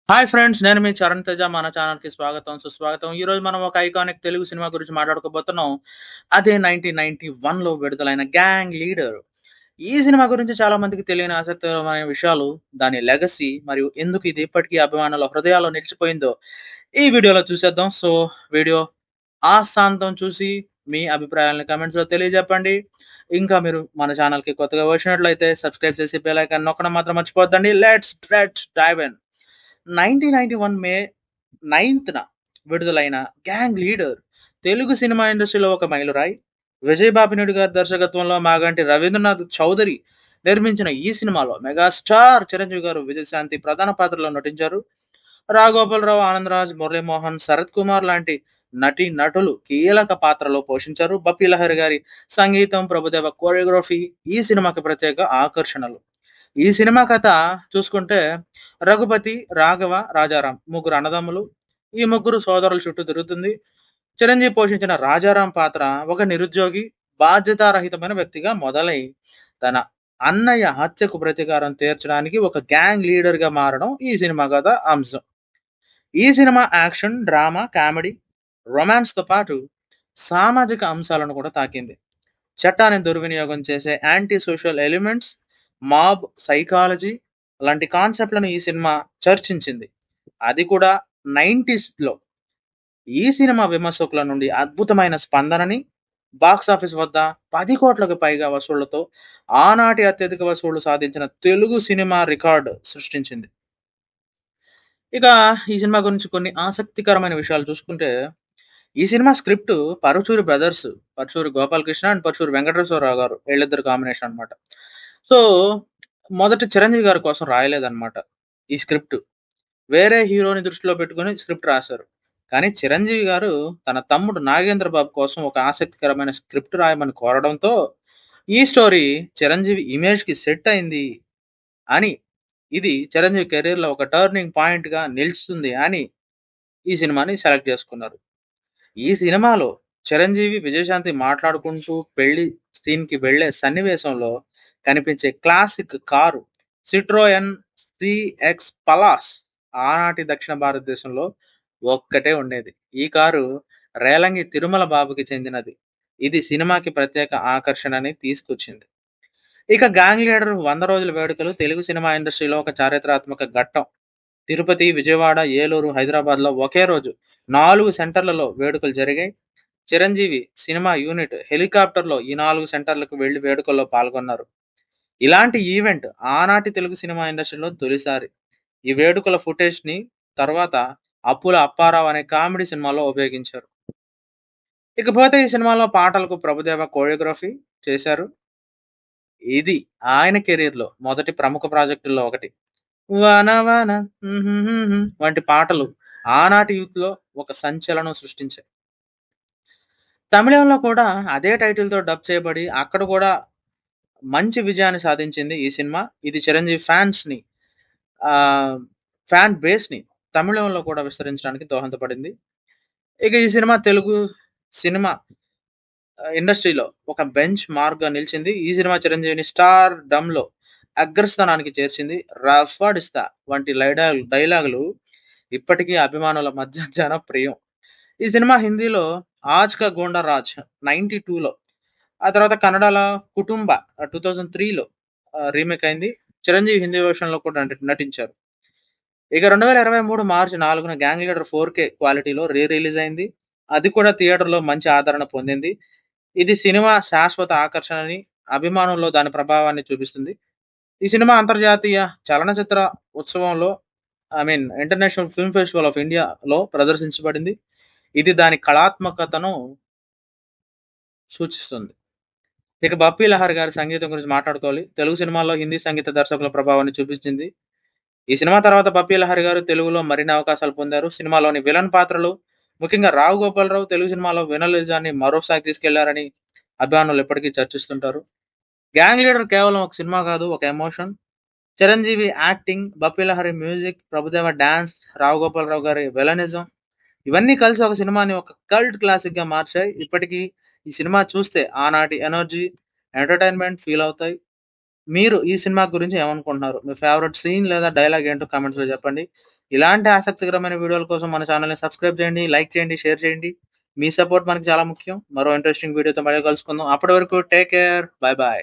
Hi friends. నేను మీ చరణ్ తేజ. మన ఛానల్‌కి స్వాగతం, సుస్వాగతం. ఈరోజు మనం ఒక ఐకానిక్ తెలుగు సినిమా గురించి మాట్లాడుకోబోతున్నాం. అదే 1991లో విడుదలైన 'గ్యాంగ్ లీడర్'. ఈ సినిమా గురించి చాలా మందికి తెలియని ఆసక్తికరమైన విషయాలు, దాని లెగసీ మరియు ఎందుకు ఇది ఇప్పటికీ అభిమానుల హృదయాల్లో నిలిచిపోయిందో ఈ వీడియోలో చూసేద్దాం. సో, వీడియో ఆశాంతం చూసి మీ అభిప్రాయాలను కామెంట్స్‌లో తెలియజెప్పండి. ఇంకా మీరు మన ఛానల్‌కి కొత్తగా వచ్చినట్లయితే సబ్స్క్రైబ్ చేసి బెల్ ఐకాన్ నొక్కడం మాత్రం మర్చిపోవద్దండి. Let's dive in. 1991 మే 9న విడుదలైన 'గ్యాంగ్ లీడర్' తెలుగు సినిమా ఇండస్ట్రీలో ఒక మైలురాయి. విజయ్ బాపినీడు గారి దర్శకత్వంలో మాగంటి రవీంద్రనాథ్ చౌదరి నిర్మించిన ఈ సినిమాలో మెగాస్టార్ చిరంజీవి గారు, విజయశాంతి ప్రధాన పాత్రలో నటించారు. రాఘగోపాలరావు, ఆనందరాజ్, మురళీమోహన్, శరత్ కుమార్ లాంటి నటులు కీలక పాత్రలో పోషించారు. బప్పీ లహరి గారి సంగీతం, ప్రభుదేవ కొరియోగ్రఫీ ఈ సినిమాకి ప్రత్యేక ఆకర్షణలు. ఈ సినిమా కథ చూసుకుంటే, రఘుపతి, రాఘవ, రాజారాం ముగ్గురు అన్నదమ్ములు. ఈ ముగ్గురు సోదరుల చుట్టూ తిరుగుతుంది. చిరంజీవి పోషించిన రాజారాం పాత్ర ఒక నిరుద్యోగి, బాధ్యతారహితమైన వ్యక్తిగా మొదలై తన అన్నయ్య హత్యకు ప్రతీకారం తీర్చడానికి ఒక గ్యాంగ్ లీడర్ గా మారడం ఈ సినిమా కథ అంశం. ఈ cinema action, drama, comedy, romance తో పాటు సామాజిక అంశాలను కూడా తాకింది. చట్టాన్ని దుర్వినియోగం చేసే anti social elements, mob psychology లాంటి కాన్సెప్ట్‌లను ఈ సినిమా చర్చించింది. అది కూడా 90స్‌లో. ఈ సినిమా విమర్శకుల నుండి అద్భుతమైన స్పందనని, బాక్సాఫీస్ వద్ద 10,00,00,000కు పైగా వసూళ్లతో ఆనాటి అత్యధిక వసూళ్లు సాధించిన తెలుగు సినిమా రికార్డ్ సృష్టించింది. ఇక ఈ సినిమా గురించి కొన్ని ఆసక్తికరమైన విషయాలు చూసుకుంటే, ఈ cinema script Paruchuri brothers, Paruchuri Gopalakrishna and Paruchuri Venkateswararao గారు వీళ్ళిద్దరు కాంబినేషన్ అన్నమాట. సో, మొదట చిరంజీవి గారి కోసం రాయలేదన్నమాట ఈ స్క్రిప్ట్. వేరే హీరోని దృష్టిలో పెట్టుకొని స్క్రిప్ట్ రాశారు. కానీ చిరంజీవి గారు తన తమ్ముడు నాగేంద్ర బాబు కోసం ఒక ఆసక్తికరమైన స్క్రిప్ట్ రాయమని కోరడంతో, ఈ స్టోరీ చిరంజీవి ఇమేజ్‌కి సెట్ అయింది అని, ఇది చిరంజీవి కెరీర్‌లో ఒక టర్నింగ్ పాయింట్‌గా నిలుస్తుంది అని ఈ సినిమాని సెలెక్ట్ చేసుకున్నారు. ఈ సినిమాలో చిరంజీవి, విజయశాంతి మాట్లాడుకుంటూ పెళ్లి సీన్‌కి వెళ్ళే సన్నివేశంలో కనిపించే క్లాసిక్ కారు 'సిట్రోయన్ సీఎక్స్ పలాస్' ఆనాటి దక్షిణ భారతదేశంలో ఒక్కటే ఉండేది. ఈ కారు రేలంగి తిరుమల బాబుకి చెందినది. ఇది సినిమాకి ప్రత్యేక ఆకర్షణని తీసుకొచ్చింది. ఇక 'గ్యాంగ్ లీడర్' 100 రోజుల వేడుకలు తెలుగు సినిమా ఇండస్ట్రీలో ఒక చారిత్రాత్మక ఘట్టం. తిరుపతి, విజయవాడ, ఏలూరు, హైదరాబాద్‌లో ఒకే రోజు 4 సెంటర్లలో వేడుకలు జరిగాయి. చిరంజీవి సినిమా యూనిట్ హెలికాప్టర్‌లో ఈ 4 సెంటర్లకు వెళ్లి వేడుకల్లో పాల్గొన్నారు. ఇలాంటి ఈవెంట్ ఆనాటి తెలుగు సినిమా ఇండస్ట్రీలో తొలిసారి. ఈ వేడుకల ఫుటేజ్‌ని తర్వాత 'అప్పుల అప్పారావు' అనే కామెడీ సినిమాలో ఉపయోగించారు. ఇకపోతే ఈ సినిమాలో పాటలకు ప్రభుదేవ కొరియోగ్రఫీ చేశారు. ఇది ఆయన కెరీర్‌లో మొదటి ప్రముఖ ప్రాజెక్టుల్లో ఒకటి. 'వాన వాన హుహుహుహు' వంటి పాటలు ఆనాటి యూత్‌లో ఒక సంచలనం సృష్టించాయి. తమిళంలో కూడా అదే టైటిల్‌తో డబ్ చేయబడి అక్కడ కూడా మంచి విజయాన్ని సాధించింది ఈ సినిమా. ఇది చిరంజీవి ఆహ్, ఫ్యాన్ బేస్‌ని తమిళంలో కూడా విస్తరించడానికి దోహదపడింది. ఇక ఈ సినిమా తెలుగు సినిమా ఇండస్ట్రీలో ఒక బెంచ్ మార్క్‌గా నిలిచింది. ఈ సినిమా చిరంజీవిని స్టార్‌డమ్‌లో అగ్రస్థానానికి చేర్చింది. 'రఫాడిస్తా' వంటి డైలాగులు ఇప్పటికీ అభిమానుల మధ్య జనప్రియం. ఈ సినిమా హిందీలో 'ఆజ్ కా గోండా రాజ్' 92లో, ఆ తర్వాత కన్నడలో 'కుటుంబ' 2003లో రీమేక్ అయింది. చిరంజీవి హిందీ వెర్షన్‌లో కూడా నటించారు. ఇక 2023 మార్చి 4న 'గ్యాంగ్ లీడర్' 4K క్వాలిటీలో రిలీజ్ అయింది. అది కూడా థియేటర్‌లో మంచి ఆదరణ పొందింది. ఇది సినిమా శాశ్వత ఆకర్షణని, అభిమానుల్లో దాని ప్రభావాన్ని చూపిస్తుంది. ఈ సినిమా అంతర్జాతీయ చలనచిత్ర ఉత్సవంలో, ఇంటర్నేషనల్ ఫిల్మ్ ఫెస్టివల్ ఆఫ్ ఇండియాలో ప్రదర్శించబడింది. ఇది దాని కళాత్మకతను సూచిస్తుంది. ఇక 'బప్పీ లహరి' గారి సంగీతం గురించి మాట్లాడుకోవాలి. తెలుగు సినిమాల్లో హిందీ సంగీత దర్శకుల ప్రభావాన్ని చూపించింది. ఈ సినిమా తర్వాత 'బప్పీ లహరి' గారు తెలుగులో మరిన్ని అవకాశాలు పొందారు. సినిమాలోని విలన్ పాత్రలు, ముఖ్యంగా రావు గోపాలరావు తెలుగు సినిమాలో వినోలిజాన్ని మరో స్థాయికి తీసుకెళ్లారని అభిమానులు ఎప్పటికీ చర్చిస్తుంటారు. 'గ్యాంగ్ లీడర్' కేవలం ఒక సినిమా కాదు, ఒక emotion. Chiranjeevi acting, Bappi Lahiri music, Prabhudeva dance, Rao Gopalarao గారి విలనిజం ఇవన్నీ కలిసి ఒక సినిమాని ఒక కల్ట్ క్లాసిక్‌గా మార్చాయి. ఇప్పటికీ ఈ సినిమా చూస్తే ఆనాటి ఎనర్జీ, ఎంటర్‌టైన్‌మెంట్ ఫీల్ అవుతాయి. మీరు ఈ సినిమా గురించి ఏమనుకుంటున్నారు? మీ ఫేవరెట్ సీన్ లేదా డైలాగ్ ఏంటో కామెంట్స్‌లో చెప్పండి. ఇలాంటి ఆసక్తికరమైన వీడియోల కోసం మన ఛానెల్‌ని సబ్స్క్రైబ్ చేయండి, లైక్ చేయండి, షేర్ చేయండి. మీ సపోర్ట్ మనకు చాలా ముఖ్యం. మరో ఇంట్రెస్టింగ్ వీడియోతో మళ్ళీ కలుసుకుందాం. అప్పటి వరకు టేక్ కేర్. By by.